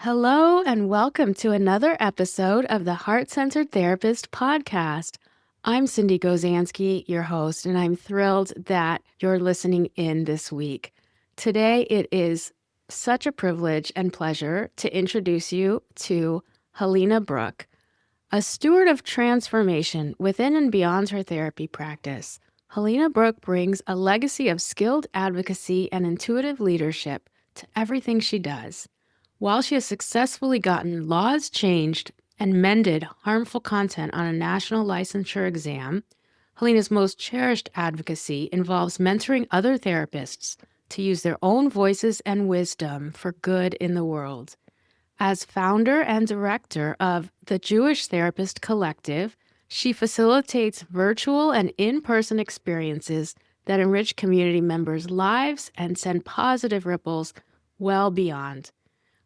Hello, and welcome to another episode of the Heart Centered Therapist podcast. I'm Sindee Gozansky, your host, and I'm thrilled that you're listening in this week. Today, it is such a privilege and pleasure to introduce you to Halina Brooke, a steward of transformation within and beyond her therapy practice. Halina Brooke brings a legacy of skilled advocacy and intuitive leadership to everything she does. While she has successfully gotten laws changed and mended harmful content on a national licensure exam, Halina's most cherished advocacy involves mentoring other therapists to use their own voices and wisdom for good in the world. As founder and director of the Jewish Therapist Collective, she facilitates virtual and in-person experiences that enrich community members' lives and send positive ripples well beyond.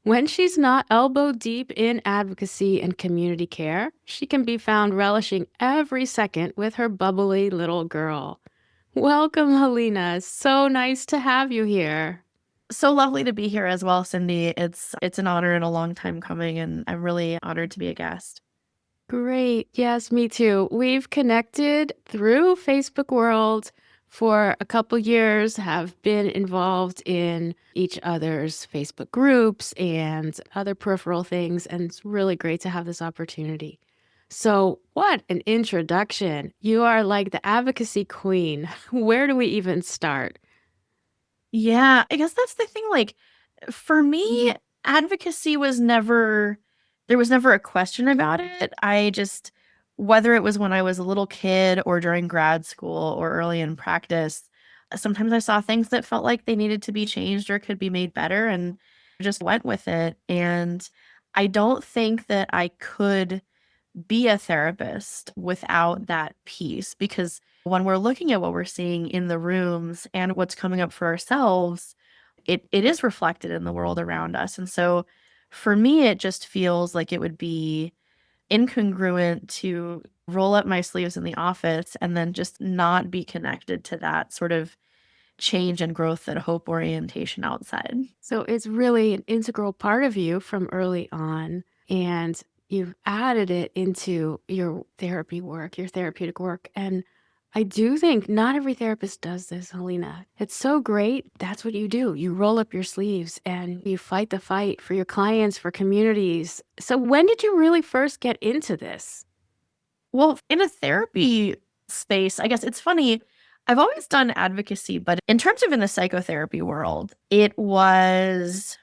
When she's not elbow deep in advocacy and community care, she can be found relishing every second with her bubbly little girl. Welcome, Halina. So nice to have you here. So lovely to be here as well, Sindee. It's an honor and a long time coming, and I'm really honored to be a guest. Great. Yes, me too. We've connected through Facebook World for a couple years, have been involved in each other's Facebook groups and other peripheral things, and it's really great to have this opportunity. So, what an introduction. You are like the advocacy queen. Where do we even start? Yeah, I guess that's the thing. Like, for me, advocacy there was never a question about it. Whether it was when I was a little kid or during grad school or early in practice, sometimes I saw things that felt like they needed to be changed or could be made better and just went with it. And I don't think that I could be a therapist without that piece, because when we're looking at what we're seeing in the rooms and what's coming up for ourselves, it is reflected in the world around us. And so for me, it just feels like it would be incongruent to roll up my sleeves in the office and then just not be connected to that sort of change and growth and hope orientation outside. So it's really an integral part of you from early on, and you've added it into your therapy work, your therapeutic work. And I do think not every therapist does this, Halina. It's so great. That's what you do. You roll up your sleeves and you fight the fight for your clients, for communities. So when did you really first get into this? Well, in a therapy space, I guess it's funny. I've always done advocacy, but in terms of in the psychotherapy world, it was,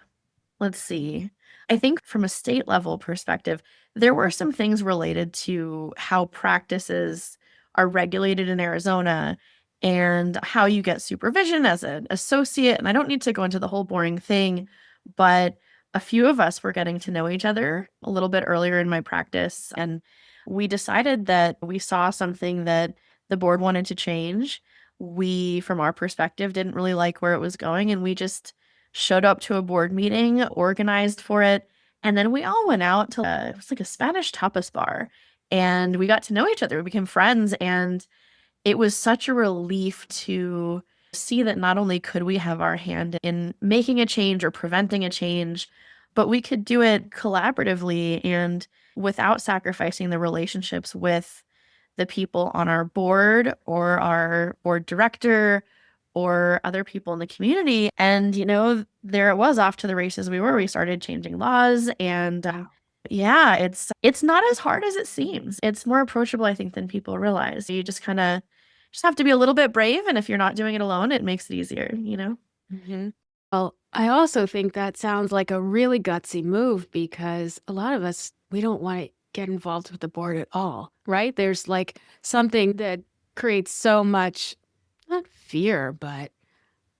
let's see, I think from a state level perspective, there were some things related to how practices are regulated in Arizona and how you get supervision as an associate. And I don't need to go into the whole boring thing, but a few of us were getting to know each other a little bit earlier in my practice. And we decided that we saw something that the board wanted to change. We, from our perspective, didn't really like where it was going. And we just showed up to a board meeting, organized for it. And then we all went out to, it was like a Spanish tapas bar. And we got to know each other. We became friends. And it was such a relief to see that not only could we have our hand in making a change or preventing a change, but we could do it collaboratively and without sacrificing the relationships with the people on our board or our board director or other people in the community. And, there it was, off to the races we were. We started changing laws and yeah, it's not as hard as it seems. It's more approachable, I think, than people realize. You just kind of just have to be a little bit brave, and if you're not doing it alone, it makes it easier. Mhm. Well, I also think that sounds like a really gutsy move because a lot of us, we don't want to get involved with the board at all, right? There's like something that creates so much, not fear, but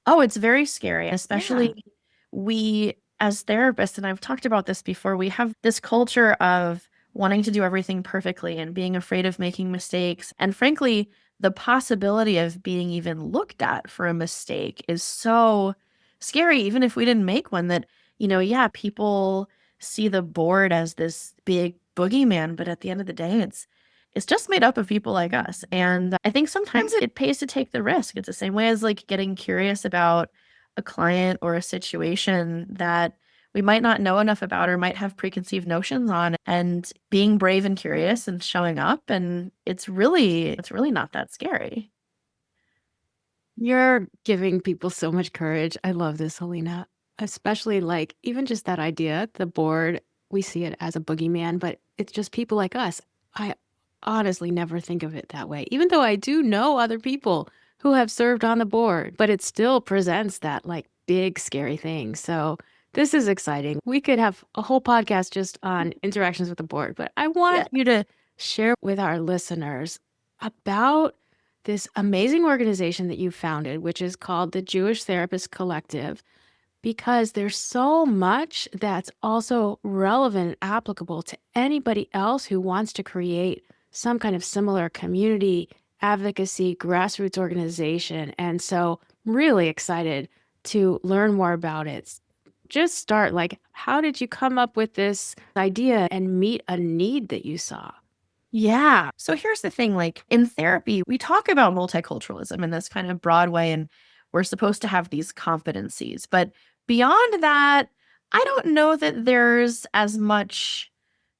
Oh, it's very scary, yeah. especially we as therapists, and I've talked about this before, we have this culture of wanting to do everything perfectly and being afraid of making mistakes. And frankly, the possibility of being even looked at for a mistake is so scary, even if we didn't make one, that, yeah, people see the board as this big boogeyman, but at the end of the day, it's just made up of people like us. And I think sometimes it pays to take the risk. It's the same way as like getting curious about a client or a situation that we might not know enough about or might have preconceived notions on, and being brave and curious and showing up. And it's really not that scary. You're giving people so much courage. I love this, Halina. Especially like even just that idea, the board, we see it as a boogeyman, but it's just people like us. I honestly never think of it that way, even though I do know other people who have served on the board, but it still presents that like big, scary thing. So this is exciting. We could have a whole podcast just on interactions with the board, but I Yeah. want you to share with our listeners about this amazing organization that you founded, which is called the Jewish Therapist Collective, because there's so much that's also relevant and applicable to anybody else who wants to create some kind of similar community, advocacy, grassroots organization. And so, really excited to learn more about it. Just start like, how did you come up with this idea and meet a need that you saw? Yeah. So here's the thing, like in therapy, we talk about multiculturalism in this kind of broad way, and we're supposed to have these competencies. But beyond that, I don't know that there's as much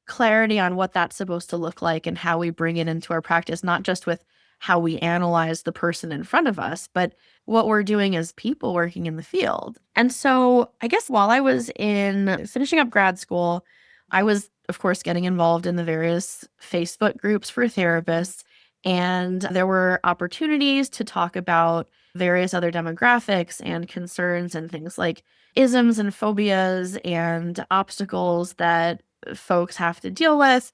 clarity on what that's supposed to look like and how we bring it into our practice, not just with how we analyze the person in front of us, but what we're doing as people working in the field. And so I guess while I was in finishing up grad school, I was, of course, getting involved in the various Facebook groups for therapists. And there were opportunities to talk about various other demographics and concerns and things like isms and phobias and obstacles that folks have to deal with.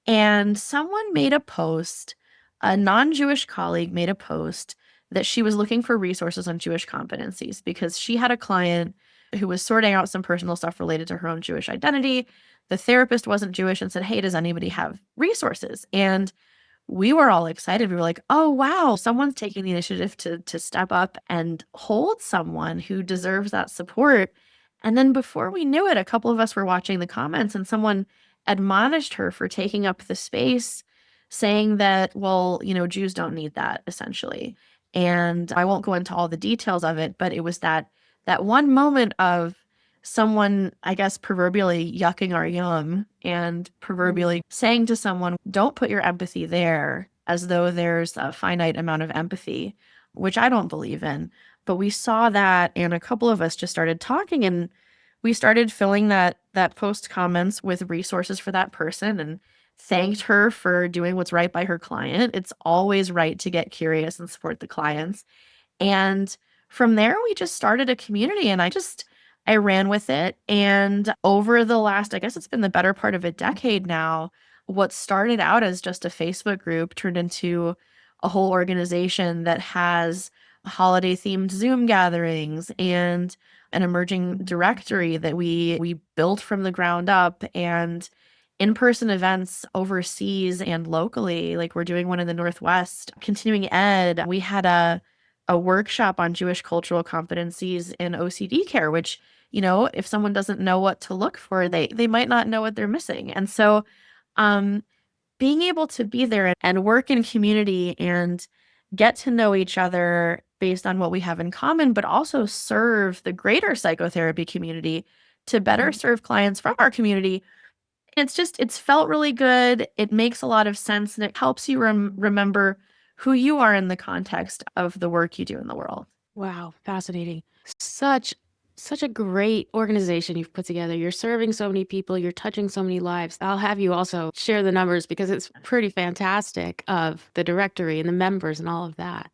And someone made a post, a non Jewish colleague made a post that she was looking for resources on Jewish competencies because she had a client who was sorting out some personal stuff related to her own Jewish identity. The therapist wasn't Jewish and said, "Hey, does anybody have resources?" And we were all excited. We were like, "Oh, wow, someone's taking the initiative to step up and hold someone who deserves that support." And then before we knew it, a couple of us were watching the comments and someone admonished her for taking up the space, saying that, well, Jews don't need that, essentially. And I won't go into all the details of it, but it was that one moment of someone, I guess, proverbially yucking our yum and proverbially saying to someone, don't put your empathy there, as though there's a finite amount of empathy, which I don't believe in. But we saw that, and a couple of us just started talking, and we started filling that post comments with resources for that person and thanked her for doing what's right by her client. It's always right to get curious and support the clients. And from there, we just started a community, and I ran with it. And over the last, I guess it's been the better part of a decade now, what started out as just a Facebook group turned into a whole organization that has holiday themed Zoom gatherings and an emerging directory that we built from the ground up, and in-person events overseas and locally. Like we're doing one in the Northwest, continuing ed. We had a workshop on Jewish cultural competencies in OCD care, which, if someone doesn't know what to look for, they might not know what they're missing. And so um being able to be there and work in community and get to know each other based on what we have in common, but also serve the greater psychotherapy community to better serve clients from our community. It's felt really good. It makes a lot of sense, and it helps you remember who you are in the context of the work you do in the world. Wow, fascinating. Such a great organization you've put together. You're serving so many people, you're touching so many lives. I'll have you also share the numbers because it's pretty fantastic of the directory and the members and all of that.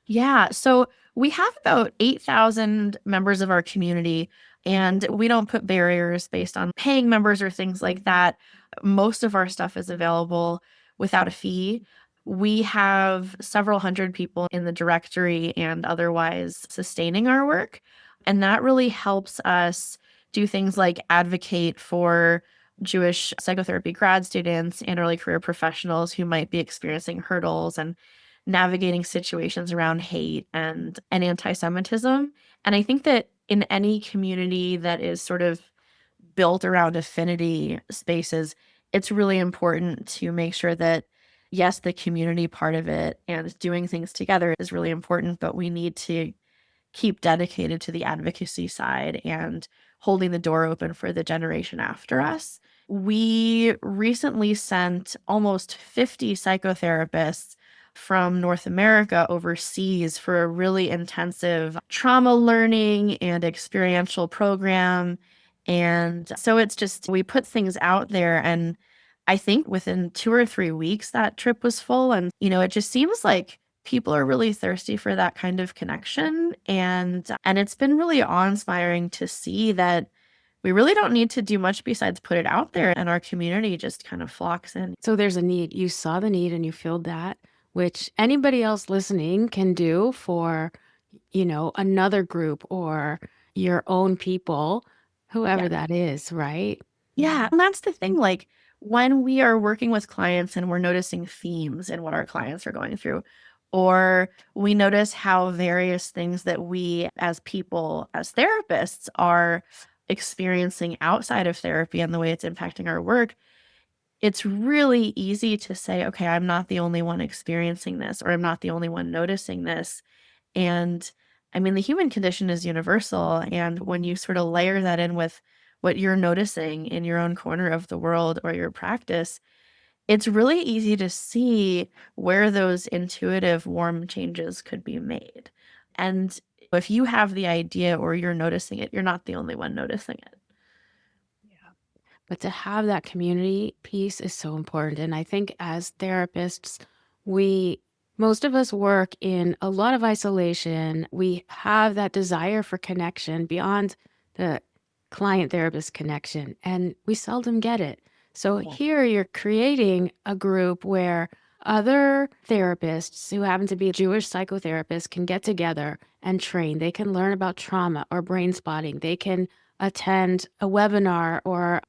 Yeah. So we have about 8,000 members of our community, and we don't put barriers based on paying members or things like that. Most of our stuff is available without a fee. We have several hundred people in the directory and otherwise sustaining our work. And that really helps us do things like advocate for Jewish psychotherapy grad students and early career professionals who might be experiencing hurdles and navigating situations around hate and anti-Semitism. And I think that in any community that is sort of built around affinity spaces, it's really important to make sure that, yes, the community part of it and doing things together is really important, but we need to keep dedicated to the advocacy side and holding the door open for the generation after us. We recently sent almost 50 psychotherapists from North America overseas for a really intensive trauma learning and experiential program. And so it's just, we put things out there, and I think within 2 or 3 weeks that trip was full. And, it just seems like people are really thirsty for that kind of connection. And it's been really awe-inspiring to see that we really don't need to do much besides put it out there, and our community just kind of flocks in. So there's a need. You saw the need and you filled that, which anybody else listening can do for, another group or your own people, Yeah. whoever that is, right? Yeah. And that's the thing. Like, when we are working with clients and we're noticing themes in what our clients are going through, or we notice how various things that we as people, as therapists, are experiencing outside of therapy and the way it's impacting our work, it's really easy to say, okay, I'm not the only one experiencing this, or I'm not the only one noticing this. And I mean, the human condition is universal. And when you sort of layer that in with what you're noticing in your own corner of the world or your practice, it's really easy to see where those intuitive, warm changes could be made. And if you have the idea or you're noticing it, you're not the only one noticing it. But to have that community piece is so important. And I think as therapists, we, most of us work in a lot of isolation. We have that desire for connection beyond the client therapist connection, and we seldom get it. So Yeah. here you're creating a group where other therapists who happen to be Jewish psychotherapists can get together and train. They can learn about trauma or brain spotting. They can attend a webinar or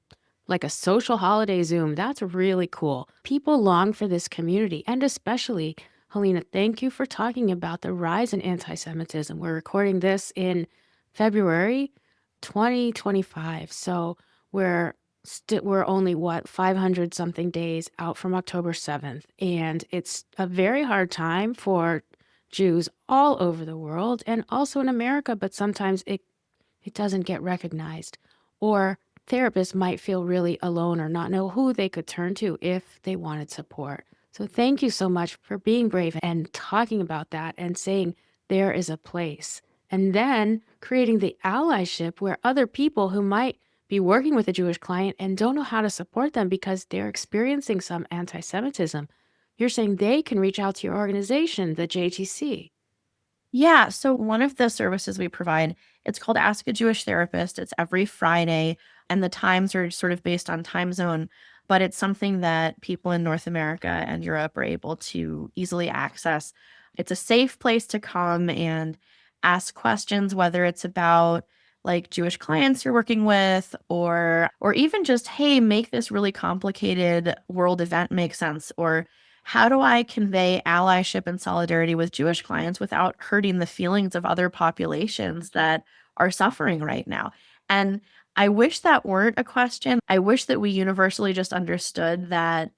like a social holiday Zoom. That's really cool. People long for this community. And especially, Halina, thank you for talking about the rise in anti Semitism. We're recording this in February 2025. So we're only, what, 500 something days out from October 7th. And it's a very hard time for Jews all over the world and also in America, but sometimes it doesn't get recognized. Or therapists might feel really alone or not know who they could turn to if they wanted support. So thank you so much for being brave and talking about that and saying there is a place. And then creating the allyship where other people who might be working with a Jewish client and don't know how to support them because they're experiencing some anti Semitism, you're saying they can reach out to your organization, the JTC. Yeah. So one of the services we provide, it's called Ask a Jewish Therapist. It's every Friday, and the times are sort of based on time zone, but it's something that people in North America and Europe are able to easily access. It's a safe place to come and ask questions, whether it's about like Jewish clients you're working with, or even just, hey, make this really complicated world event make sense, or how do I convey allyship and solidarity with Jewish clients without hurting the feelings of other populations that are suffering right now? And I wish that weren't a question. I wish that we universally just understood that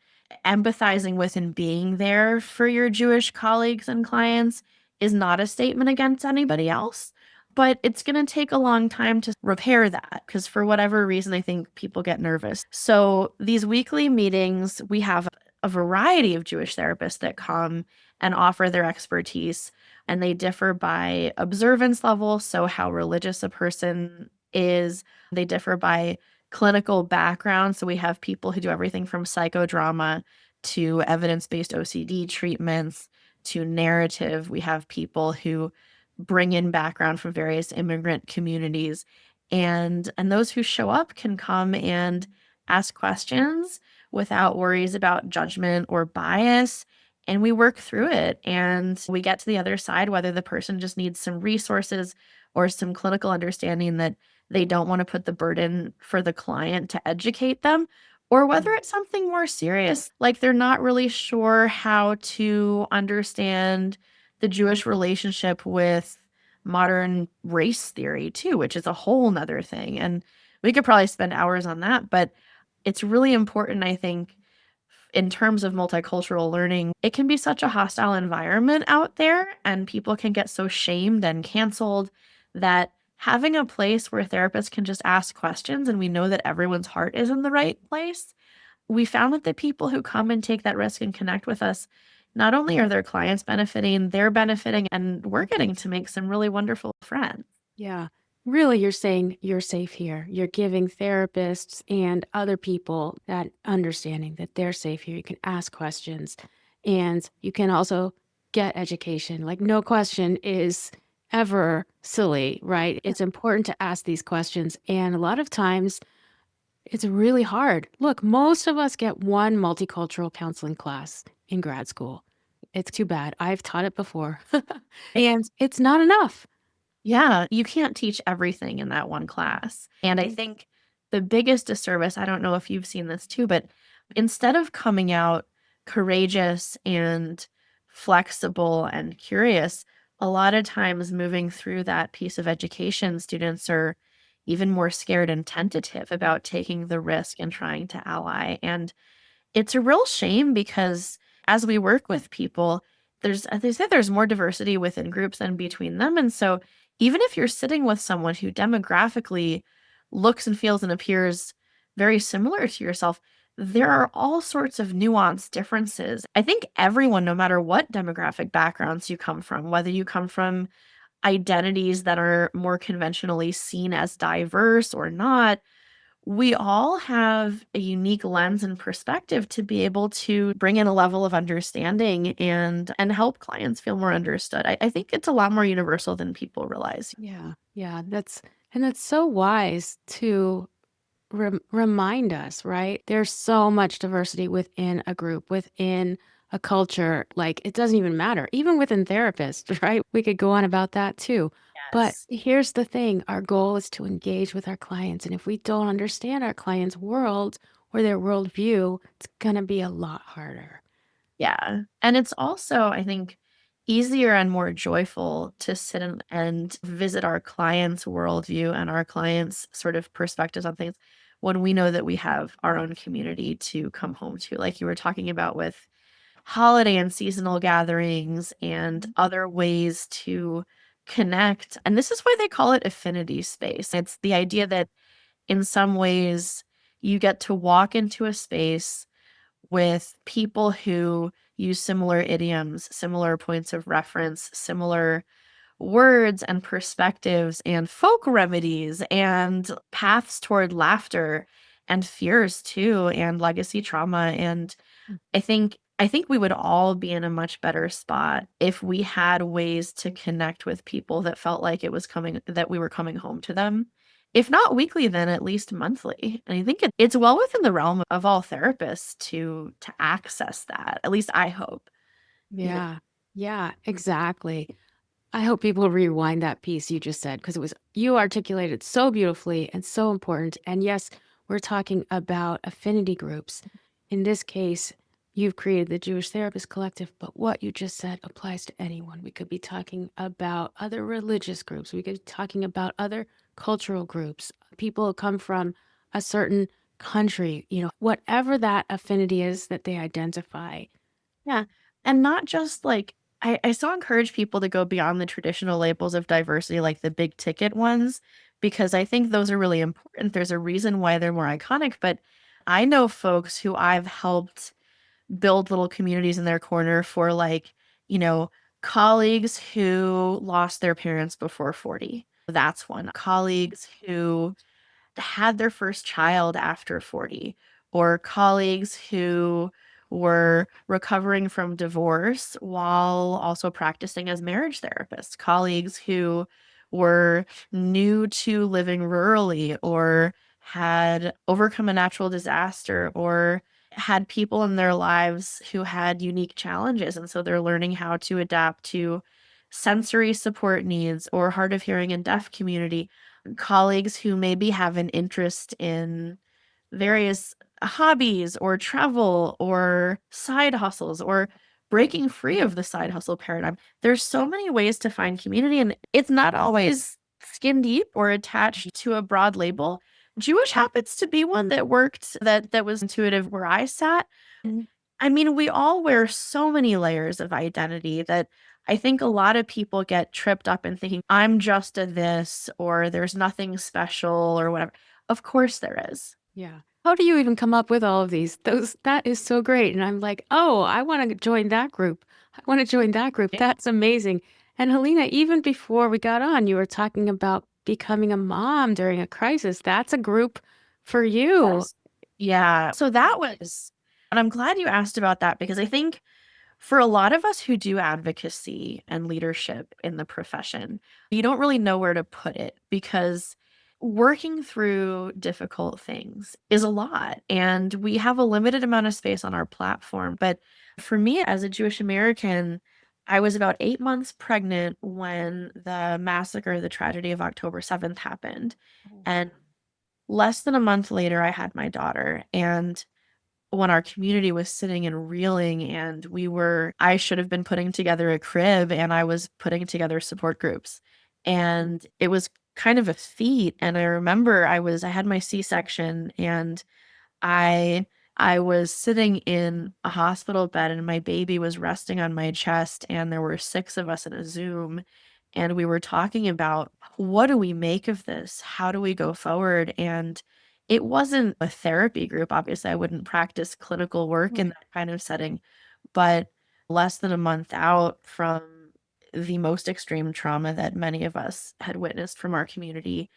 empathizing with and being there for your Jewish colleagues and clients is not a statement against anybody else. But it's going to take a long time to repair that because, for whatever reason, I think people get nervous. So, these weekly meetings, we have a variety of Jewish therapists that come and offer their expertise, and they differ by observance level. So, how religious a person is, they differ by clinical background. So, we have people who do everything from psychodrama to evidence based OCD treatments to narrative. We have people who bring in background from various immigrant communities. And those who show up can come and ask questions without worries about judgment or bias. And we work through it and we get to the other side, whether the person just needs some resources or some clinical understanding that they don't want to put the burden for the client to educate them, or whether it's something more serious, like they're not really sure how to understand the Jewish relationship with modern race theory, too, which is a whole nother thing. And we could probably spend hours on that, but it's really important, I think, in terms of multicultural learning. It can be such a hostile environment out there, and people can get so shamed and canceled that having a place where therapists can just ask questions and we know that everyone's heart is in the right place, we found that the people who come and take that risk and connect with us, not only are their clients benefiting, they're benefiting, and we're getting to make some really wonderful friends. Yeah. Really, you're saying you're safe here. You're giving therapists and other people that understanding that they're safe here. You can ask questions and you can also get education. Like, no question is ever silly, right? Yeah. It's important to ask these questions. And a lot of times it's really hard. Look, most of us get one multicultural counseling class in grad school. It's too bad. I've taught it before, and it's not enough. Yeah, you can't teach everything in that one class. And I think the biggest disservice, I don't know if you've seen this too, but instead of coming out courageous and flexible and curious, a lot of times moving through that piece of education, students are even more scared and tentative about taking the risk and trying to ally. And it's a real shame because as we work with people, there's as they said, there's more diversity within groups than between them. And so even if you're sitting with someone who demographically looks and feels and appears very similar to yourself, there are all sorts of nuanced differences. I think everyone, no matter what demographic backgrounds you come from, whether you come from identities that are more conventionally seen as diverse or not, we all have a unique lens and perspective to be able to bring in a level of understanding and help clients feel more understood. I think it's a lot more universal than people realize. Yeah, yeah, that's so wise to remind us, right? There's so much diversity within a group, within a culture. Like, it doesn't even matter, even within therapists, right? We could go on about that too. But Yes. here's the thing, our goal is to engage with our clients. And if we don't understand our clients' world or their worldview, it's going to be a lot harder. Yeah. And it's also, I think, easier and more joyful to sit and visit our clients' worldview and our clients' sort of perspectives on things when we know that we have our own community to come home to. Like you were talking about with holiday and seasonal gatherings and other ways to connect. And this is why they call it affinity space. It's the idea that in some ways you get to walk into a space with people who use similar idioms, similar points of reference, similar words and perspectives and folk remedies and paths toward laughter and fears too and legacy trauma. And I think we would all be in a much better spot if we had ways to connect with people that felt like it was coming that we were coming home to them. If not weekly, then at least monthly. And I think it's well within the realm of all therapists to access that. At least I hope. You know, Yeah, yeah, exactly. I hope people rewind that piece you just said because it was you articulated so beautifully and so important. And yes, we're talking about affinity groups. In this case, you've created the Jewish Therapist Collective, but what you just said applies to anyone. We could be talking about other religious groups. We could be talking about other cultural groups, people who come from a certain country, whatever that affinity is that they identify. yeah. And not just like I so encourage people to go beyond the traditional labels of diversity, like the big ticket ones, because I think those are really important. There's a reason why they're more iconic. But I know folks who I've helped build little communities in their corner for like, you know, colleagues who lost their parents before 40. That's one. Colleagues who had their first child after 40, or colleagues who were recovering from divorce while also practicing as marriage therapists, colleagues who were new to living rurally or had overcome a natural disaster or had people in their lives who had unique challenges. And so they're learning how to adapt to sensory support needs or hard of hearing and deaf community, colleagues who maybe have an interest in various hobbies or travel or side hustles or breaking free of the side hustle paradigm. There's so many ways to find community, and it's not always skin deep or attached to a broad label. Jewish happens to be one that worked, that was intuitive where I sat. I mean, we all wear so many layers of identity that I think a lot of people get tripped up in thinking, I'm just a this, or there's nothing special, or whatever. Of course there is. Yeah. How do you even come up with all of these? That is so great. And I'm like, oh, I want to join that group. I want to join that group. Yeah. That's amazing. And Helena, even before we got on, you were talking about becoming a mom during a crisis. That's a group for you. Yes. Yeah. So that was, and I'm glad you asked about that because I think for a lot of us who do advocacy and leadership in the profession, you don't really know where to put it because working through difficult things is a lot. And we have a limited amount of space on our platform. But for me, as a Jewish American, I was about 8 months pregnant when the massacre, the tragedy of October 7th happened. And less than a month later, I had my daughter. And when our community was sitting and reeling and I should have been putting together a crib and I was putting together support groups. And it was kind of a feat. And I remember I had my C-section and I I was sitting in a hospital bed and my baby was resting on my chest and there were 6 of us in a Zoom and we were talking about what do we make of this? How do we go forward? And it wasn't a therapy group. Obviously, I wouldn't practice clinical work in Right. that kind of setting, but less than a month out from the most extreme trauma that many of us had witnessed from our community,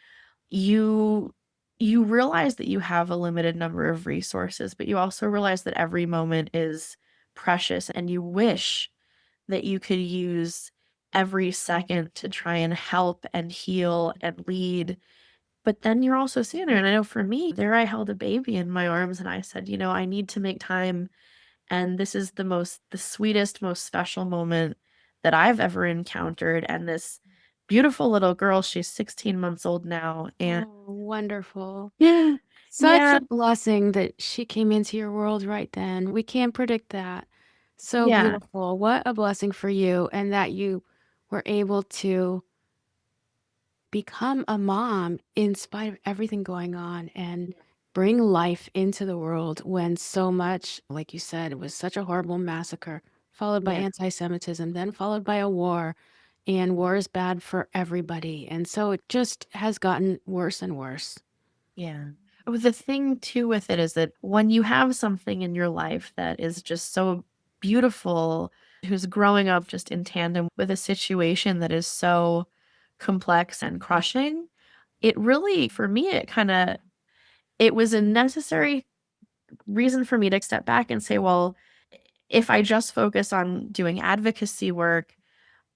you you realize that you have a limited number of resources, but you also realize that every moment is precious and you wish that you could use every second to try and help and heal and lead. But then you're also seeing it. And I know for me, there I held a baby in my arms and I said, I need to make time. And this is the sweetest, most special moment that I've ever encountered. And this beautiful little girl, she's 16 months old now. And Oh, wonderful. yeah, Such yeah, a blessing that she came into your world right then. We can't predict that. So yeah, beautiful. What a blessing for you, and that you were able to become a mom in spite of everything going on and bring life into the world when so much, like you said, it was such a horrible massacre, followed by yeah. anti-Semitism, then followed by a war. And war is bad for everybody. And so it just has gotten worse and worse. Yeah. Oh, the thing too with it is that when you have something in your life that is just so beautiful, who's growing up just in tandem with a situation that is so complex and crushing, it really, for me, it was a necessary reason for me to step back and say, well, if I just focus on doing advocacy work,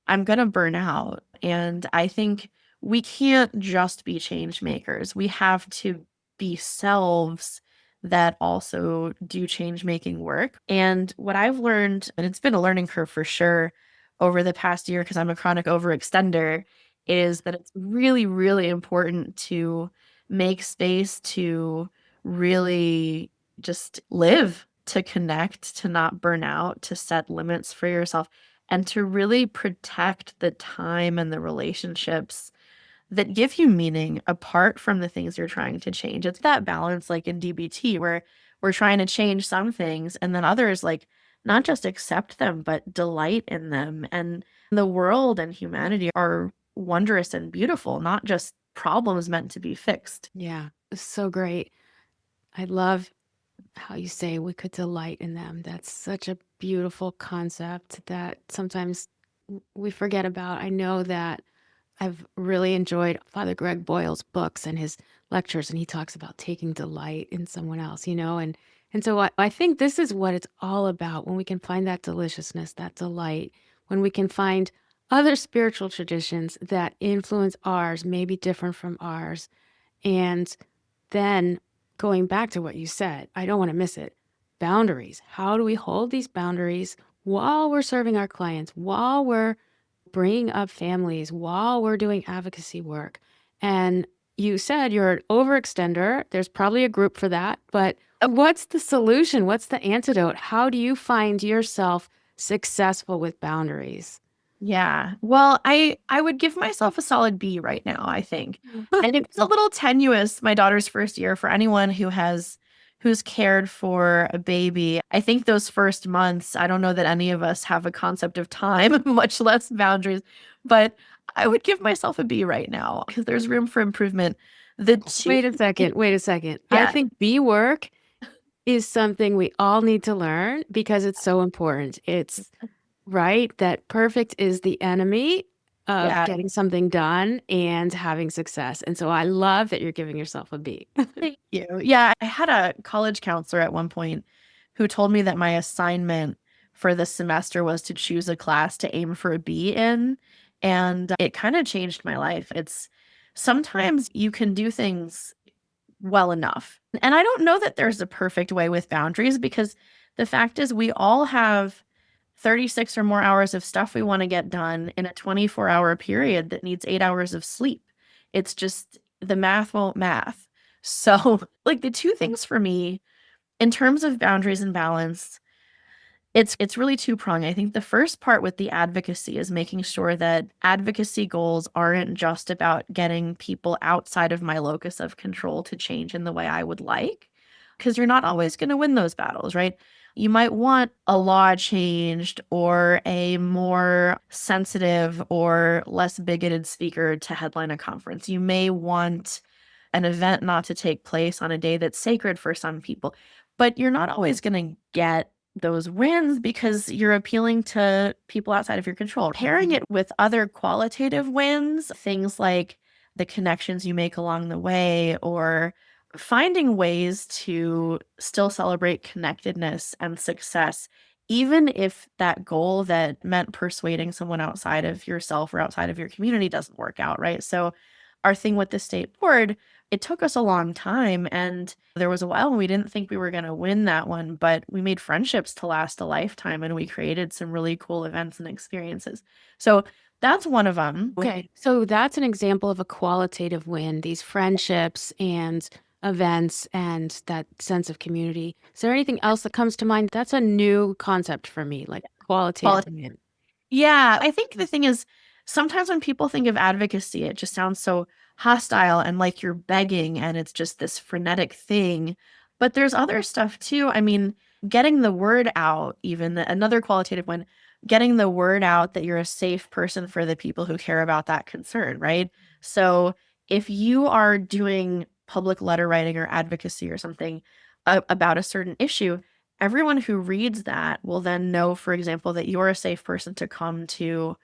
I'm gonna burn out. And I think we can't just be change makers. We have to be selves that also do change making work. And what I've learned, and it's been a learning curve for sure over the past year, because I'm a chronic overextender, is that it's really, really important to make space to really just live, to connect, to not burn out, to set limits for yourself and to really protect the time and the relationships that give you meaning apart from the things you're trying to change. It's that balance, like in DBT, where we're trying to change some things and then others, like, not just accept them, but delight in them. And the world and humanity are wondrous and beautiful, not just problems meant to be fixed. Yeah, it's so great. I love how you say we could delight in them. That's such a beautiful concept that sometimes we forget about. I know that I've really enjoyed Father Greg Boyle's books and his lectures, and he talks about taking delight in someone else, and so I think this is what it's all about when we can find that deliciousness, that delight, when we can find other spiritual traditions that influence ours, maybe different from ours, and then going back to what you said, I don't want to miss it. Boundaries. How do we hold these boundaries while we're serving our clients, while we're bringing up families, while we're doing advocacy work? And you said you're an overextender. There's probably a group for that. But what's the solution? What's the antidote? How do you find yourself successful with boundaries? Yeah. Well, I would give myself a solid B right now, I think. And it's a little tenuous my daughter's first year for anyone who has who's cared for a baby, I think those first months, I don't know that any of us have a concept of time, much less boundaries, but I would give myself a B right now because there's room for improvement. The two, Wait a second. Wait a second. I yeah, think B work is something we all need to learn because it's so important. It's right that perfect is the enemy of yeah. getting something done and having success. And so I love that you're giving yourself a B. Thank you. Yeah, I had a college counselor at one point who told me that my assignment for this semester was to choose a class to aim for a B in. And it kind of changed my life. It's sometimes you can do things well enough. And I don't know that there's a perfect way with boundaries because the fact is, we all have 36 or more hours of stuff we want to get done in a 24-hour period that needs 8 hours of sleep. It's just the math won't math. So, like the two things for me in terms of boundaries and balance, it's really two-pronged. I think the first part with the advocacy is making sure that advocacy goals aren't just about getting people outside of my locus of control to change in the way I would like, because you're not always going to win those battles, right? You might want a law changed or a more sensitive or less bigoted speaker to headline a conference. You may want an event not to take place on a day that's sacred for some people, but you're not always going to get those wins because you're appealing to people outside of your control. Pairing it with other qualitative wins, things like the connections you make along the way, or finding ways to still celebrate connectedness and success, even if that goal that meant persuading someone outside of yourself or outside of your community doesn't work out, right? So, our thing with the state board, it took us a long time. And there was a while when we didn't think we were going to win that one, but we made friendships to last a lifetime and we created some really cool events and experiences. So that's one of them. Okay. So that's an example of a qualitative win, these friendships and events and that sense of community. Is there anything else that comes to mind? That's a new concept for me, like qualitative win. Yeah, I think the thing is, sometimes when people think of advocacy, it just sounds so hostile and like you're begging and it's just this frenetic thing. But there's other stuff too. I mean, getting the word out, even another qualitative one, getting the word out that you're a safe person for the people who care about that concern, right? So if you are doing public letter writing or advocacy or something about a certain issue, everyone who reads that will then know, for example, that you're a safe person to come to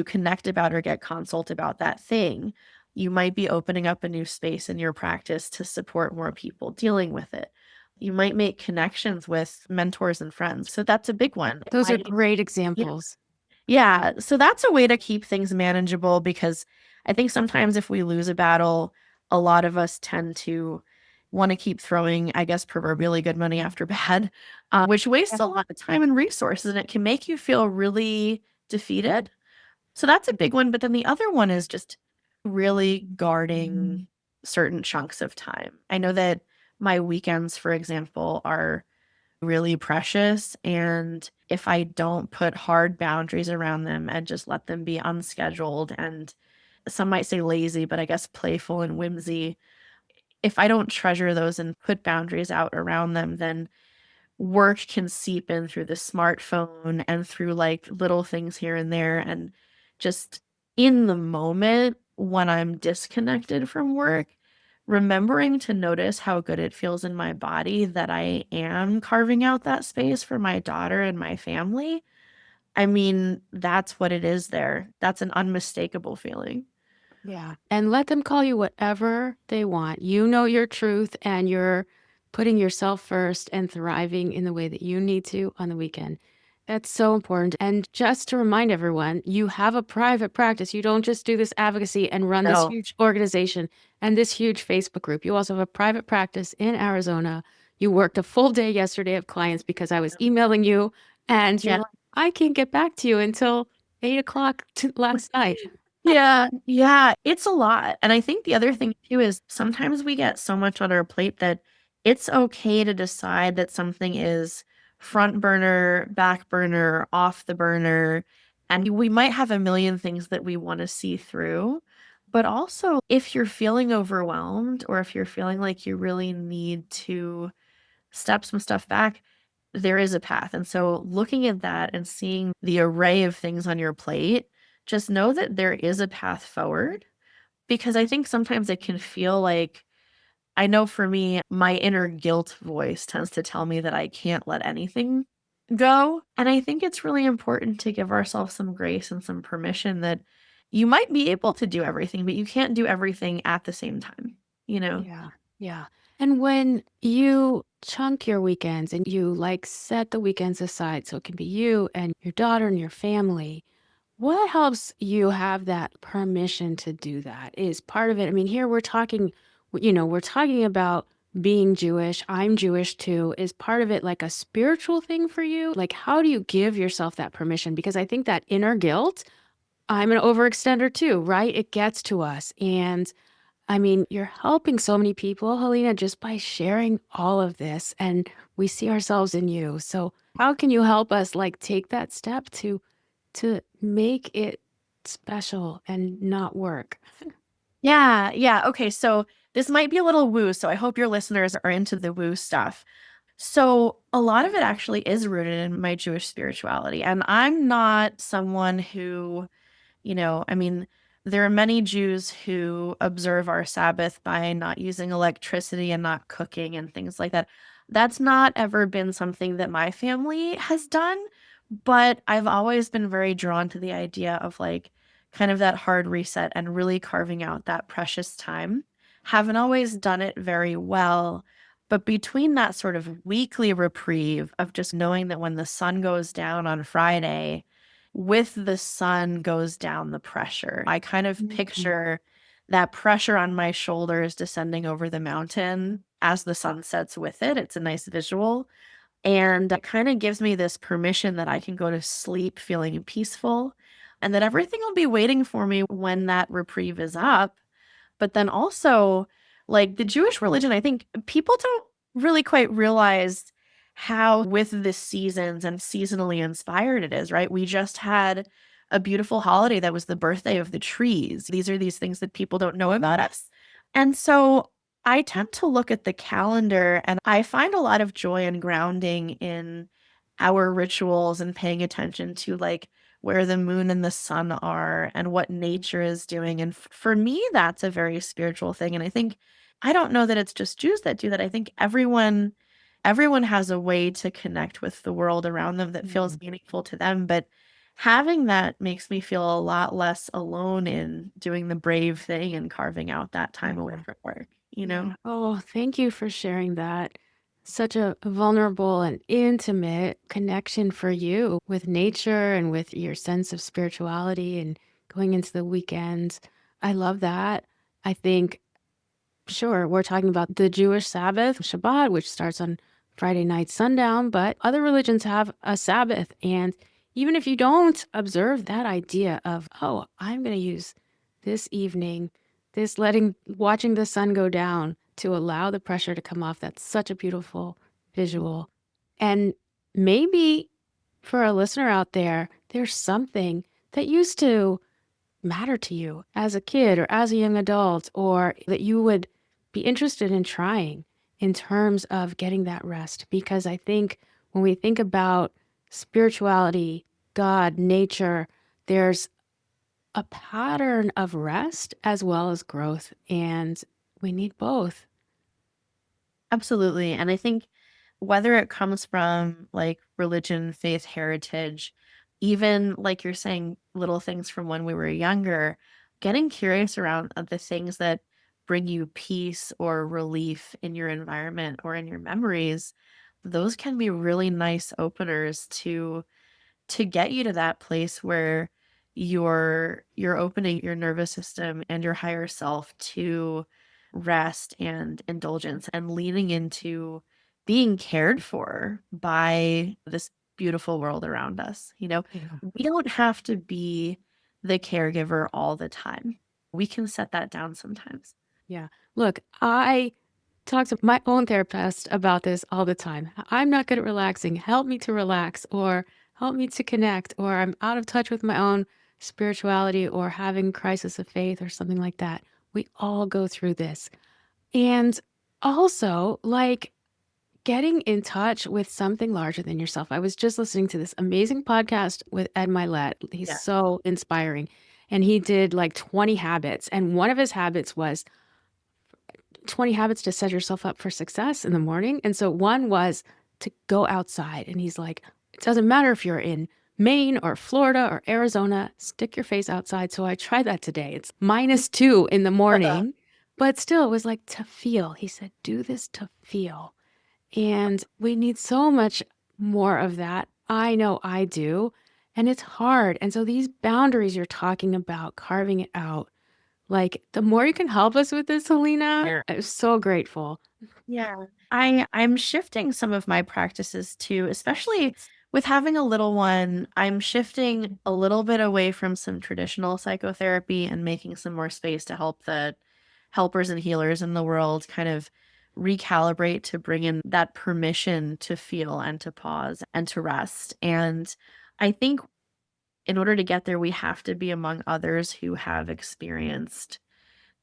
connect about or get consult about that thing. You might be opening up a new space in your practice to support more people dealing with it. You might make connections with mentors and friends. So that's a big one. Those are great Yeah. examples. Yeah, so that's a way to keep things manageable because I think sometimes if we lose a battle, a lot of us tend to want to keep throwing, I guess, proverbially good money after bad, which wastes a lot of time and resources, and it can make you feel really defeated. So that's a big one. But then the other one is just really guarding certain chunks of time. I know that my weekends, for example, are really precious. And if I don't put hard boundaries around them and just let them be unscheduled and some might say lazy, but I guess playful and whimsy, if I don't treasure those and put boundaries out around them, then work can seep in through the smartphone and through like little things here and there. And just in the moment when I'm disconnected from work, remembering to notice how good it feels in my body that I am carving out that space for my daughter and my family. I mean, that's what it is there. That's an unmistakable feeling. Yeah. And let them call you whatever they want. You know your truth and you're putting yourself first and thriving in the way that you need to on the weekend. That's so important. And just to remind everyone, you have a private practice. You don't just do this advocacy and run this No. huge organization and this huge Facebook group. You also have a private practice in Arizona. You worked a full day yesterday of clients because I was emailing you and you're Yeah. like, I can't get back to you until 8 o'clock last night. Yeah, yeah, it's a lot. And I think the other thing too is sometimes we get so much on our plate that it's okay to decide that something is front burner, back burner, off the burner. And we might have a million things that we want to see through. But also, if you're feeling overwhelmed or if you're feeling like you really need to step some stuff back, there is a path. And so looking at that and seeing the array of things on your plate, just know that there is a path forward, because I think sometimes it can feel like, I know for me, my inner guilt voice tends to tell me that I can't let anything go. And I think it's really important to give ourselves some grace and some permission that you might be able to do everything, but you can't do everything at the same time, you know? Yeah. Yeah. And when you chunk your weekends and you like set the weekends aside so it can be you and your daughter and your family, what helps you have that permission to do that? Is part of it? I mean, here we're talking, we're talking about being Jewish. I'm Jewish too. Is part of it like a spiritual thing for you? Like, how do you give yourself that permission? Because I think that inner guilt, I'm an overextender too, right? It gets to us. And I mean, you're helping so many people, Halina, just by sharing all of this. And we see ourselves in you. So how can you help us like take that step to make it special and not work? Yeah, yeah. Okay, so this might be a little woo, so I hope your listeners are into the woo stuff. So, a lot of it actually is rooted in my Jewish spirituality, and I'm not someone who, I mean, there are many Jews who observe our Sabbath by not using electricity and not cooking and things like that. That's not ever been something that my family has done, but I've always been very drawn to the idea of like kind of that hard reset and really carving out that precious time. Haven't always done it very well, but between that sort of weekly reprieve of just knowing that when the sun goes down on Friday, with the sun goes down the pressure. I kind of Mhm. picture that pressure on my shoulders descending over the mountain as the sun sets with it. It's a nice visual. And it kind of gives me this permission that I can go to sleep feeling peaceful and that everything will be waiting for me when that reprieve is up. But then also, like the Jewish religion, I think people don't really quite realize how, with the seasons and seasonally inspired it is, right? We just had a beautiful holiday that was the birthday of the trees. These are these things that people don't know about us. And so I tend to look at the calendar and I find a lot of joy and grounding in our rituals and paying attention to like where the moon and the sun are and what nature is doing. And for me, that's a very spiritual thing. And I think, I don't know that it's just Jews that do that. I think everyone has a way to connect with the world around them that feels Mhm. meaningful to them. But having that makes me feel a lot less alone in doing the brave thing and carving out that time away Yeah. from work, you know? Yeah. Oh, thank you for sharing that. Such a vulnerable and intimate connection for you with nature and with your sense of spirituality and going into the weekends. I love that. I think sure, we're talking about the Jewish Sabbath, Shabbat, which starts on Friday night sundown, but other religions have a Sabbath. And even if you don't observe that idea of, oh, I'm going to use this evening, watching the sun go down to allow the pressure to come off, that's such a beautiful visual. And maybe for a listener out there, there's something that used to matter to you as a kid or as a young adult, or that you would be interested in trying in terms of getting that rest. Because I think when we think about spirituality, God, nature, there's a pattern of rest as well as growth, and we need both. Absolutely. And I think whether it comes from like religion, faith, heritage, even like you're saying, little things from when we were younger, getting curious around the things that bring you peace or relief in your environment or in your memories, those can be really nice openers to get you to that place where you're opening your nervous system and your higher self to rest and indulgence and leaning into being cared for by this beautiful world around us. Yeah. We don't have to be the caregiver all the time. We can set that down sometimes. Yeah. Look, I talk to my own therapist about this all the time. I'm not good at relaxing. Help me to relax or help me to connect, or I'm out of touch with my own spirituality or having crisis of faith or something like that. We all go through this. And also, like, getting in touch with something larger than yourself. I was just listening to this amazing podcast with Ed Milet. He's Yeah. so inspiring. And he did like 20 habits. And one of his habits was 20 habits to set yourself up for success in the morning. And so one was to go outside. And he's like, it doesn't matter if you're in Maine or Florida or Arizona, stick your face outside. So I tried that today. It's -2 in the morning, but still it was like to feel. He said, do this to feel. And we need so much more of that. I know I do. And it's hard. And so these boundaries you're talking about, carving it out, like the more you can help us with this, Halina, I'm so grateful. Yeah. I'm shifting some of my practices too, especially with having a little one. I'm shifting a little bit away from some traditional psychotherapy and making some more space to help the helpers and healers in the world kind of recalibrate to bring in that permission to feel and to pause and to rest. And I think in order to get there, we have to be among others who have experienced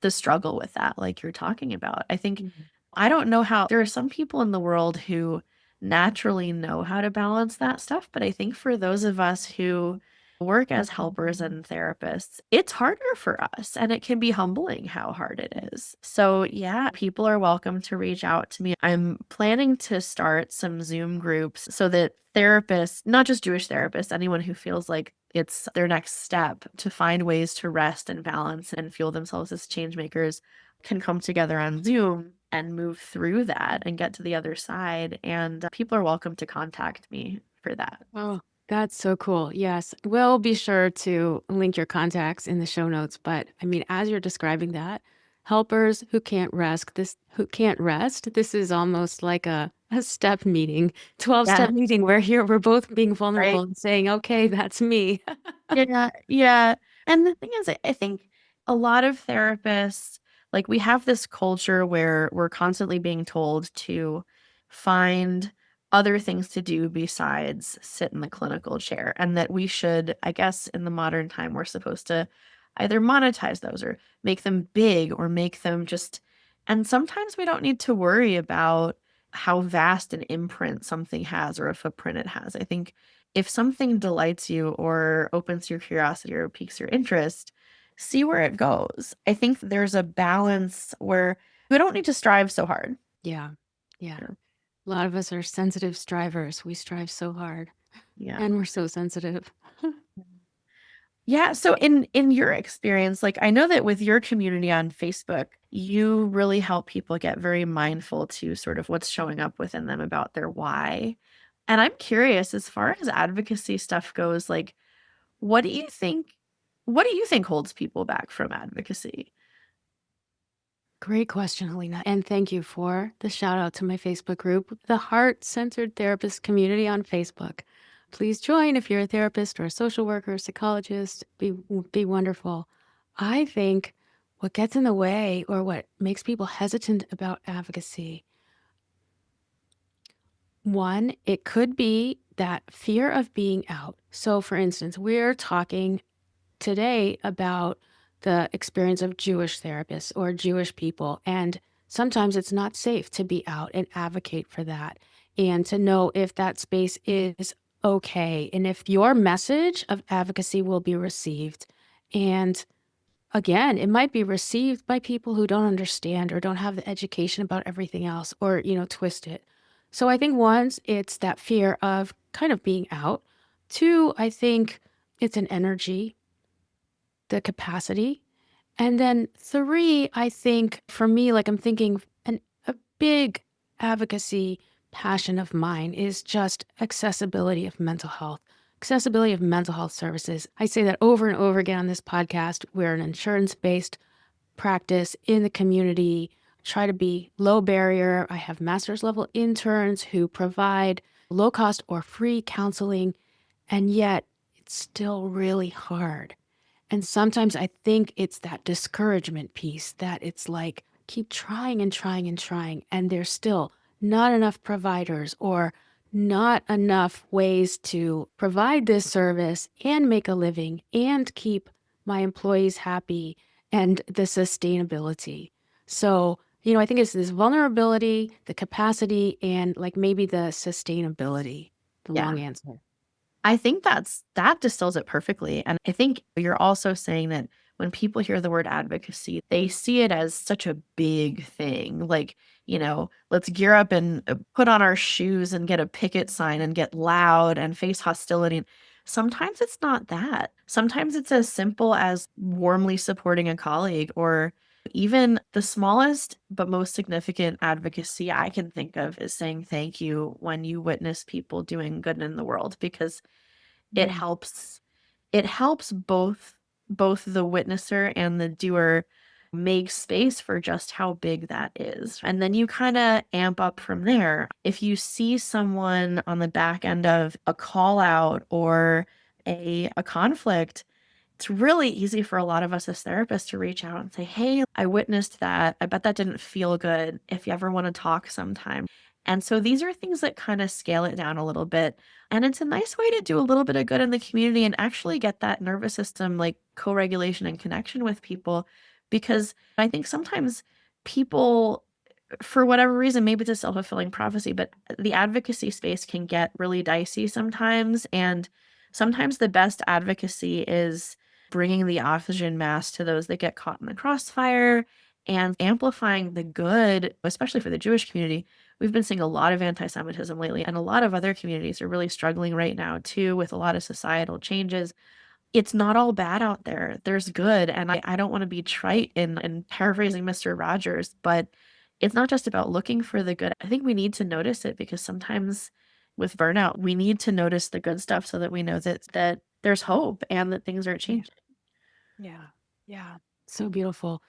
the struggle with that, like you're talking about. I think Mhm. I don't know how there are some people in the world who naturally know how to balance that stuff, but I think for those of us who work as helpers and therapists, it's harder for us and it can be humbling how hard it is. So, yeah, people are welcome to reach out to me. I'm planning to start some Zoom groups so that therapists, not just Jewish therapists, anyone who feels like it's their next step to find ways to rest and balance and feel themselves as change makers can come together on Zoom and move through that and get to the other side. And people are welcome to contact me for that. Oh, that's so cool. Yes. We'll be sure to link your contacts in the show notes. But I mean, as you're describing that, helpers who can't rest, this is almost like a step meeting, 12-step Yeah. meeting where here we're both being vulnerable Right. and saying, okay, that's me. Yeah, yeah. And the thing is, I think a lot of therapists, like we have this culture where we're constantly being told to find other things to do besides sit in the clinical chair. And that we should, I guess, in the modern time, we're supposed to either monetize those or make them big or make them just, and sometimes we don't need to worry about how vast an imprint something has or a footprint it has. I think if something delights you or opens your curiosity or piques your interest, see where it goes. I think there's a balance where we don't need to strive so hard. Yeah. Yeah. Yeah. A lot of us are sensitive strivers. We strive so hard Yeah. and we're so sensitive. Yeah, so in your experience, like I know that with your community on Facebook, you really help people get very mindful to sort of what's showing up within them about their why. And I'm curious as far as advocacy stuff goes, like what do you think what do you think holds people back from advocacy? Great question, Helena. And thank you for the shout out to my Facebook group, the Heart Centered Therapist Community on Facebook. Please join if you're a therapist or a social worker, psychologist. Be wonderful. I think what gets in the way or what makes people hesitant about advocacy, one, it could be that fear of being out. So, for instance, we're talking today about the experience of Jewish therapists or Jewish people. And sometimes it's not safe to be out and advocate for that and to know if that space is okay and if your message of advocacy will be received. And again, it might be received by people who don't understand or don't have the education about everything else or, twist it. So I think once it's that fear of kind of being out. Two, I think it's an energy, the capacity. And then three, I think for me, like I'm thinking a big advocacy passion of mine is just accessibility of mental health, accessibility of mental health services. I say that over and over again on this podcast. We're an insurance-based practice in the community, try to be low barrier. I have master's level interns who provide low cost or free counseling, and yet it's still really hard. And sometimes I think it's that discouragement piece that it's like, keep trying and trying and trying, and there's still not enough providers or not enough ways to provide this service and make a living and keep my employees happy and the sustainability. So I think it's this vulnerability, the capacity, and like maybe the sustainability, the Yeah. long answer. I think that distills it perfectly. And I think you're also saying that when people hear the word advocacy, they see it as such a big thing. Like, let's gear up and put on our shoes and get a picket sign and get loud and face hostility. Sometimes it's not that. Sometimes it's as simple as warmly supporting a colleague, or even the smallest but most significant advocacy I can think of is saying thank you when you witness people doing good in the world, because it Mm. helps it helps both the witnesser and the doer make space for just how big that is. And then you kind of amp up from there. If you see someone on the back end of a call out or a conflict, it's really easy for a lot of us as therapists to reach out and say, "Hey, I witnessed that. I bet that didn't feel good. If you ever want to talk sometime." And so these are things that kind of scale it down a little bit. And it's a nice way to do a little bit of good in the community and actually get that nervous system like co-regulation and connection with people. Because I think sometimes people, for whatever reason, maybe it's a self-fulfilling prophecy, but the advocacy space can get really dicey sometimes. And sometimes the best advocacy is bringing the oxygen mask to those that get caught in the crossfire and amplifying the good, especially for the Jewish community. We've been seeing a lot of anti Semitism lately, and a lot of other communities are really struggling right now, too, with a lot of societal changes. It's not all bad out there. There's good. And I don't want to be trite in paraphrasing Mr. Rogers, but it's not just about looking for the good. I think we need to notice it, because sometimes with burnout, we need to notice the good stuff so that we know that there's hope and that things are Yeah. changing. Yeah. Yeah. So beautiful.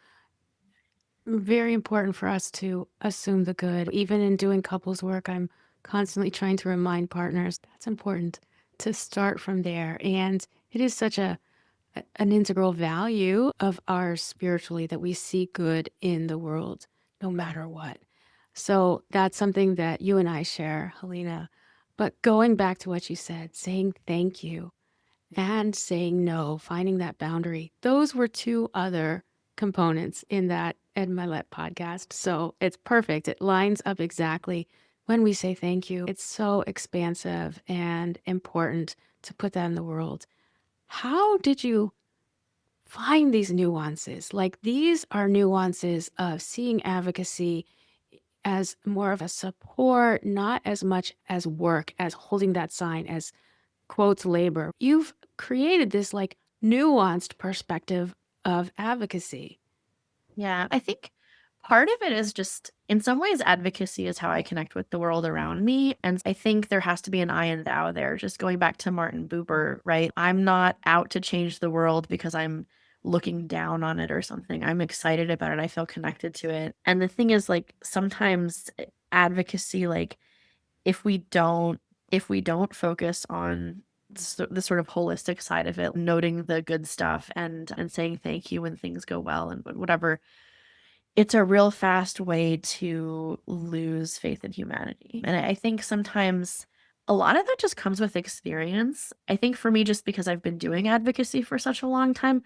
Very important for us to assume the good. Even in doing couples work, I'm constantly trying to remind partners that's important to start from there. And it is such an integral value of ours spiritually that we see good in the world, no matter what. So that's something that you and I share, Helena. But going back to what you said, saying thank you and saying no, finding that boundary, those were two other components in that Ed Milet podcast. So it's perfect. It lines up exactly when we say thank you. It's so expansive and important to put that in the world. How did you find these nuances? Like these are nuances of seeing advocacy as more of a support, not as much as work, as holding that sign, as quotes labor. You've created this like nuanced perspective of advocacy. Yeah, I think part of it is just, in some ways, advocacy is how I connect with the world around me. And I think there has to be an I and thou there. Just going back to Martin Buber, right? I'm not out to change the world because I'm looking down on it or something. I'm excited about it. I feel connected to it. And the thing is, like, sometimes advocacy, like, if we don't if we don't focus on the sort of holistic side of it, noting the good stuff and saying thank you when things go well and whatever, it's a real fast way to lose faith in humanity. And I think sometimes a lot of that just comes with experience. I think for me, just because I've been doing advocacy for such a long time,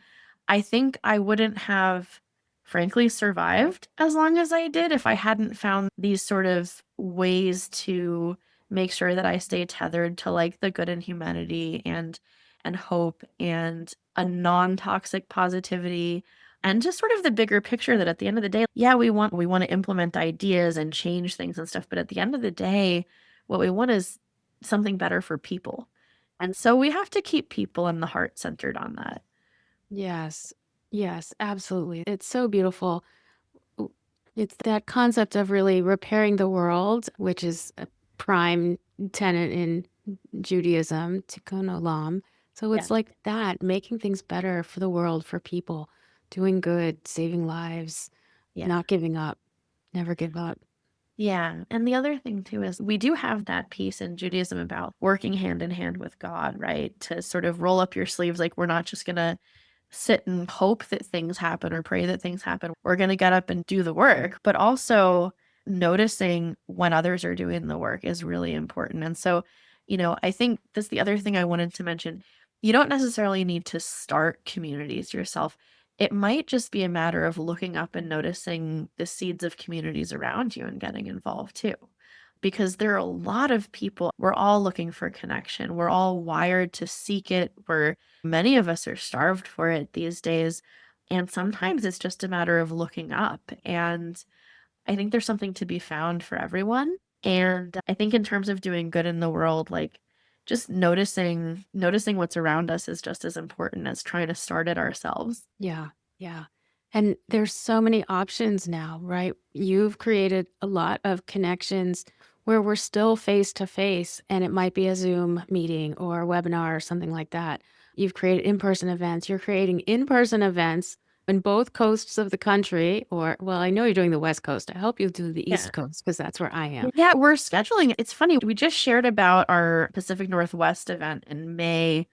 I think I wouldn't have, frankly, survived as long as I did if I hadn't found these sort of ways to make sure that I stay tethered to like the good in humanity and hope and a non-toxic positivity, and just sort of the bigger picture that at the end of the day, yeah, we want to implement ideas and change things and stuff, but at the end of the day, what we want is something better for people. And so we have to keep people and the heart centered on that. Yes. Yes, absolutely. It's so beautiful. It's that concept of really repairing the world, which is a prime tenet in Judaism, tikkun olam. So Yeah. it's like that, making things better for the world, for people, doing good, saving lives, Yeah. not giving up, never give up. Yeah. And the other thing too is we do have that piece in Judaism about working hand in hand with God, right? To sort of roll up your sleeves. Like, we're not just going to sit and hope that things happen or pray that things happen. We're going to get up and do the work, but also noticing when others are doing the work is really important. And so, I think that's the other thing I wanted to mention. You don't necessarily need to start communities yourself. it might just be a matter of looking up and noticing the seeds of communities around you and getting involved too. Because there are a lot of people, we're all looking for connection. We're all wired to seek it. Many of us are starved for it these days. And sometimes it's just a matter of looking up. And I think there's something to be found for everyone. And I think in terms of doing good in the world, like just noticing what's around us is just as important as trying to start it ourselves. Yeah, yeah. And there's so many options now, right? You've created a lot of connections where we're still face to face, and it might be a Zoom meeting or a webinar or something like that. You've created in person events. You're creating in person events in both coasts of the country, or, well, I know you're doing the West Coast. I hope you'll do the Yeah. East Coast because that's where I am. Yeah, we're scheduling. It's funny. We just shared about our Pacific Northwest event in May,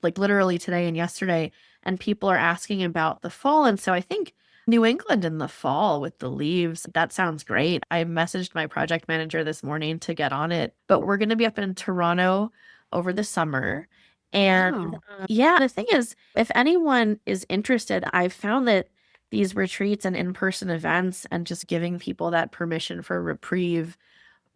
like literally today and yesterday, and people are asking about the fall. And so I think New England in the fall with the leaves, that sounds great. I messaged my project manager this morning to get on it, but we're going to be up in Toronto over the summer. And Wow. yeah, the thing is, if anyone is interested, I've found that these retreats and in person events and just giving people that permission for reprieve,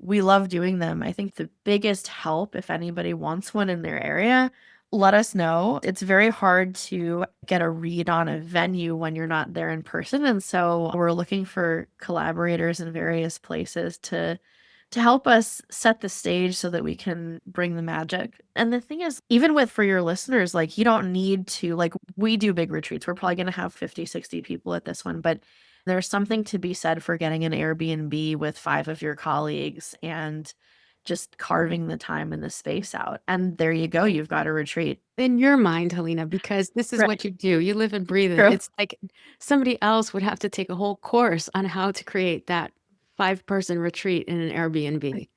we love doing them. I think the biggest help, if anybody wants one in their area, let us know. It's very hard to get a read on a venue when you're not there in person. And so we're looking for collaborators in various places to help us set the stage so that we can bring the magic. And the thing is, even with for your listeners, like you don't need to, like we do big retreats. We're probably going to have 50, 60 people at this one, but there's something to be said for getting an Airbnb with 5 of your colleagues and just carving the time and the space out. And there you go, you've got a retreat. In your mind, Helena, because this is Right. what you do. You live and breathe it. True. It's like somebody else would have to take a whole course on how to create that five-person retreat in an Airbnb.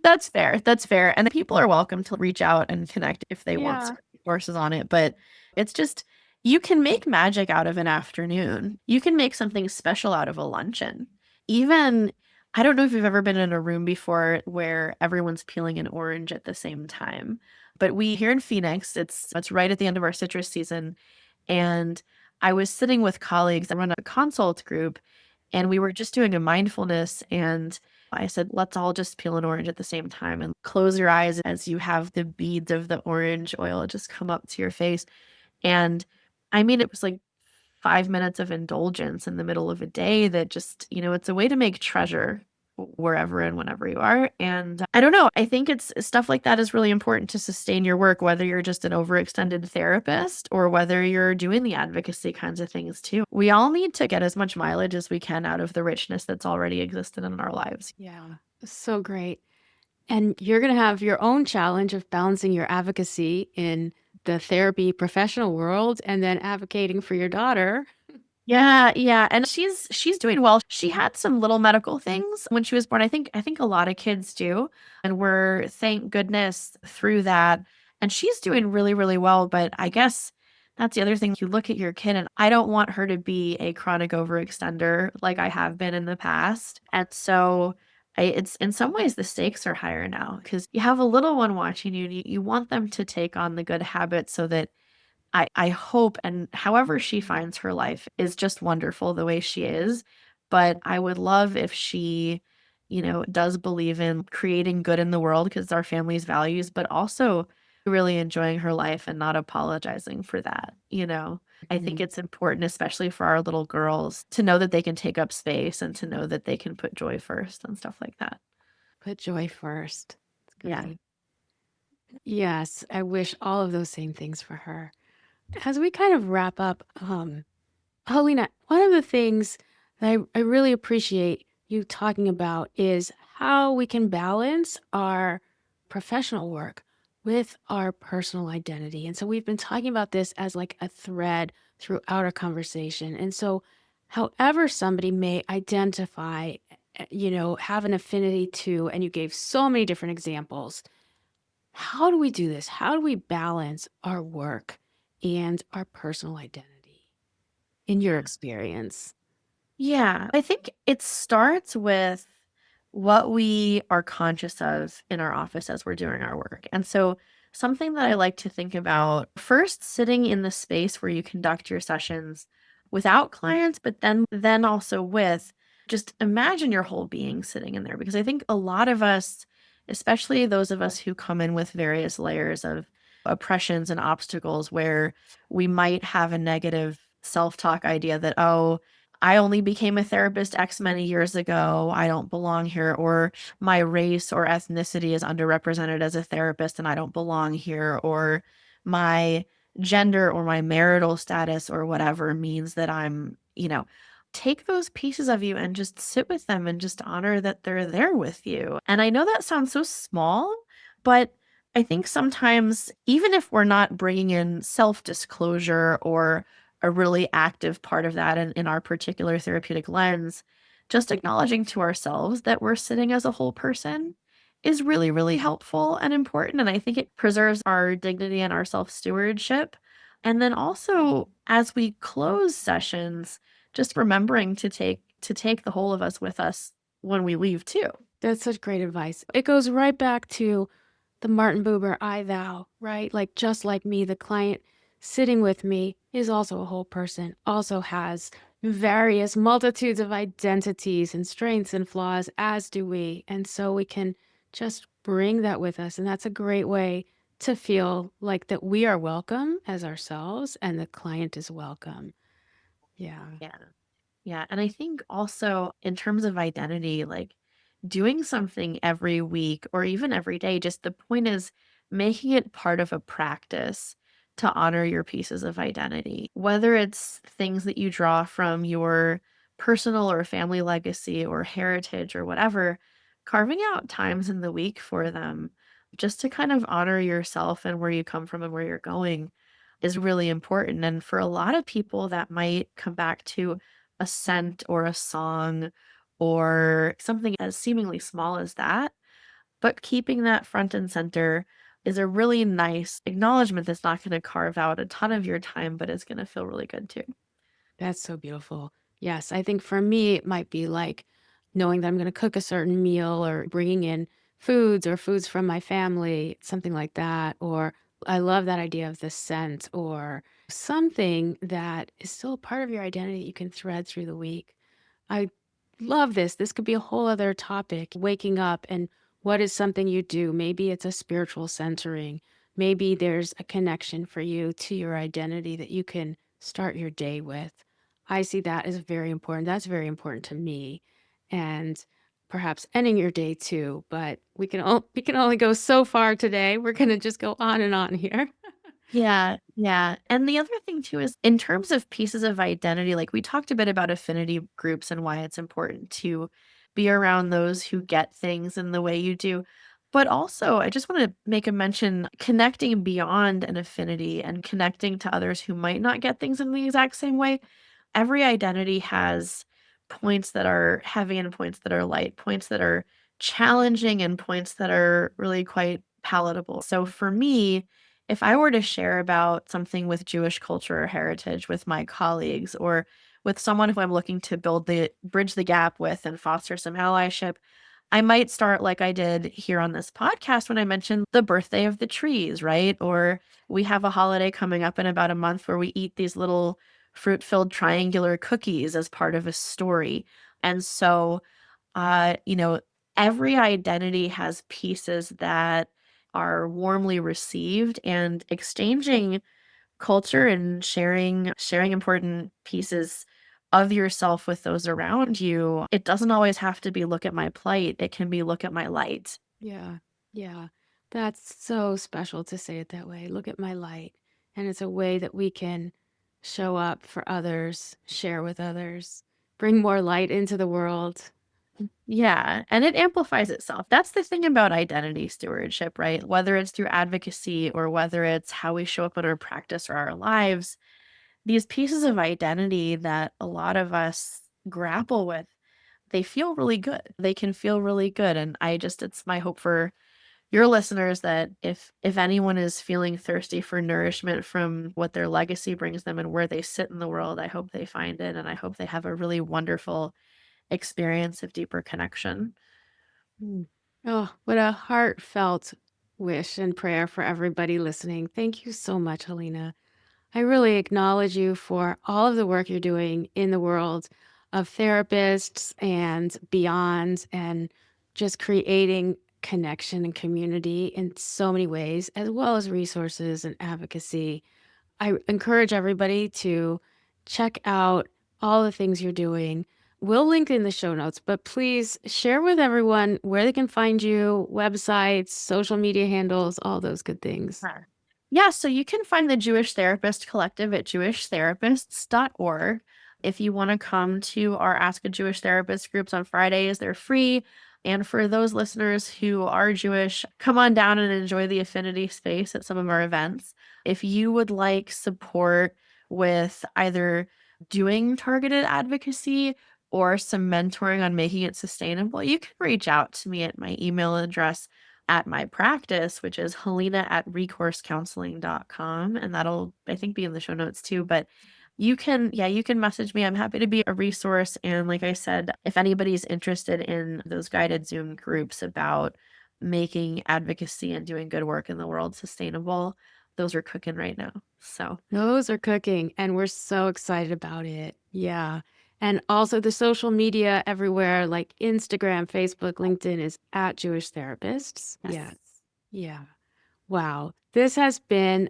That's fair. That's fair. And people are welcome to reach out and connect if they want Yeah. some resources on it. But it's just, you can make magic out of an afternoon. You can make something special out of a luncheon. Even, I don't know if you've ever been in a room before where everyone's peeling an orange at the same time. But we here in Phoenix, it's right at the end of our citrus season. And I was sitting with colleagues. I run a consult group and we were just doing a mindfulness and I said, let's all just peel an orange at the same time and close your eyes as you have the beads of the orange oil just come up to your face. And I mean, it was like 5 minutes of indulgence in the middle of a day that just, it's a way to make treasure wherever and whenever you are. And I don't know, I think it's stuff like that is really important to sustain your work, whether you're just an overextended therapist or whether you're doing the advocacy kinds of things too. We all need to get as much mileage as we can out of the richness that's already existed in our lives. Yeah. So great. And you're going to have your own challenge of balancing your advocacy in the therapy professional world and then advocating for your daughter. Yeah, yeah, and she's doing well. She had some little medical things when she was born. I think a lot of kids do, and we're thank goodness through that. And she's doing really, really well. But I guess that's the other thing. You look at your kid, and I don't want her to be a chronic overextender like I have been in the past. And so it's in some ways the stakes are higher now because you have a little one watching you, and you want them to take on the good habits so that I hope and however she finds her life is just wonderful the way she is, but I would love if she, does believe in creating good in the world because it's our family's values, but also really enjoying her life and not apologizing for that. I think Mhm. it's important, especially for our little girls, to know that they can take up space and to know that they can put joy first and stuff like that. Put joy first. It's Yeah. great. Yes, I wish all of those same things for her. As we kind of wrap up, Paulina, one of the things that I really appreciate you talking about is how we can balance our professional work with our personal identity. And so we've been talking about this as like a thread throughout our conversation. And so, however, somebody may identify, have an affinity to, and you gave so many different examples. How do we do this? How do we balance our work and our personal identity in your experience? Yeah, I think it starts with what we are conscious of in our office as we're doing our work. And so, something that I like to think about first, sitting in the space where you conduct your sessions, without clients, but then also with, just imagine your whole being sitting in there, because I think a lot of us, especially those of us who come in with various layers of oppressions and obstacles, where we might have a negative self-talk idea that, oh, I only became a therapist X many years ago, I don't belong here, or my race or ethnicity is underrepresented as a therapist and I don't belong here, or my gender or my marital status or whatever means that take those pieces of you and just sit with them and just honor that they're there with you. And I know that sounds so small, but I think sometimes, even if we're not bringing in self disclosure or a really active part of that in our particular therapeutic lens, just acknowledging to ourselves that we're sitting as a whole person is really, really helpful and important. And I think it preserves our dignity and our self stewardship. And then also, as we close sessions, just remembering to take the whole of us with us when we leave too. That's such great advice. It goes right back to the Martin Buber I thou, right? Like just like me, the client sitting with me is also a whole person, also has various multitudes of identities and strengths and flaws, as do we. And so we can just bring that with us. And that's a great way to feel like that we are welcome as ourselves and the client is welcome. Yeah, Yeah. Yeah, and I think also in terms of identity, like doing something every week or even every day, just the point is making it part of a practice to honor your pieces of identity, whether it's things that you draw from your personal or family legacy or heritage or whatever, carving out times in the week for them just to kind of honor yourself and where you come from and where you're going is really important. And for a lot of people, that might come back to a scent or a song or something as seemingly small as that. But keeping that front and center is a really nice acknowledgement that's not going to carve out a ton of your time, but it's going to feel really good too. that's so beautiful. Yes, I think for me, it might be like knowing that I'm going to cook a certain meal or bringing in foods or foods from my family, something like that. Or I love that idea of the scent or something that is still a part of your identity that you can thread through the week. I love this. This could be a whole other topic. Waking up and what is something you do? Maybe it's a spiritual centering. Maybe there's a connection for you to your identity that you can start your day with. I see that as very important. That's very important to me. And perhaps ending your day too, but we can only go so far today. We're going to just go on and on here. Yeah, yeah. And the other thing too is in terms of pieces of identity, like we talked a bit about affinity groups and why it's important to be around those who get things in the way you do. But also, I just want to make a mention connecting beyond an affinity and connecting to others who might not get things in the exact same way. Every identity has points that are heavy and points that are light, points that are challenging and points that are really quite palatable. So for me, if I were to share about something with Jewish culture or heritage with my colleagues or with someone who I'm looking to bridge the gap with and foster some allyship, I might start like I did here on this podcast when I mentioned the birthday of the trees, right? Or we have a holiday coming up in about a month where we eat these little fruit-filled triangular cookies as part of a story. And so uh, you know, every identity has pieces that are warmly received, and exchanging culture and sharing important pieces of yourself with those around you. It doesn't always have to be look at my plight. It can be look at my light. Yeah. Yeah. That's so special to say it that way. Look at my light. And it's a way that we can show up for others, share with others, bring more light into the world. Yeah, and it amplifies itself. That's the thing about identity stewardship, right? Whether it's through advocacy or whether it's how we show up in our practice or our lives, these pieces of identity that a lot of us grapple with, they feel really good. They can feel really good. And it's my hope for your listeners that if anyone is feeling thirsty for nourishment from what their legacy brings them and where they sit in the world, I hope they find it. And I hope they have a really wonderful experience of deeper connection. Mm. Oh, what a heartfelt wish and prayer for everybody listening. Thank you so much, Helena. I really acknowledge you for all of the work you're doing in the world of therapists and beyond, and just creating connection and community in so many ways, as well as resources and advocacy. I encourage everybody to check out all the things you're doing. We'll link in the show notes, but please share with everyone where they can find you, websites, social media handles, all those good things. Sure. Yeah, so you can find the Jewish Therapist Collective at jewishtherapists.org. If you want to come to our Ask a Jewish Therapist groups on Fridays, they're free. And for those listeners who are Jewish, come on down and enjoy the affinity space at some of our events. If you would like support with either doing targeted advocacy or some mentoring on making it sustainable, you can reach out to me at my email address at my practice, which is helena@recourscounseling.com. And that'll, I think, be in the show notes too. But you can message me. I'm happy to be a resource. And like I said, if anybody's interested in those guided Zoom groups about making advocacy and doing good work in the world sustainable, those are cooking right now. So, Those are cooking, and we're so excited about it. Yeah. And also the social media everywhere, like Instagram, Facebook, LinkedIn is at Jewish Therapists. yes. Yeah. Yeah. Wow. This has been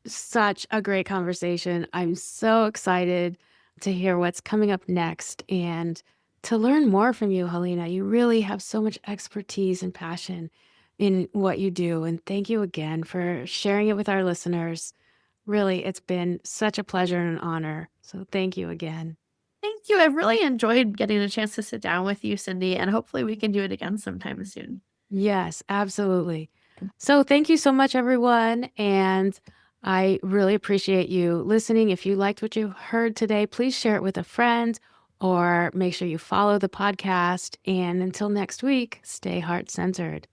such a great conversation. I'm so excited to hear what's coming up next and to learn more from you, Helena. You really have so much expertise and passion in what you do. And thank you again for sharing it with our listeners. Really, it's been such a pleasure and an honor. So thank you again. Thank you. I've really enjoyed getting a chance to sit down with you, Sindee, and hopefully we can do it again sometime soon. Yes, absolutely. So thank you so much, everyone. And I really appreciate you listening. If you liked what you heard today, please share it with a friend or make sure you follow the podcast. And until next week, stay heart centered.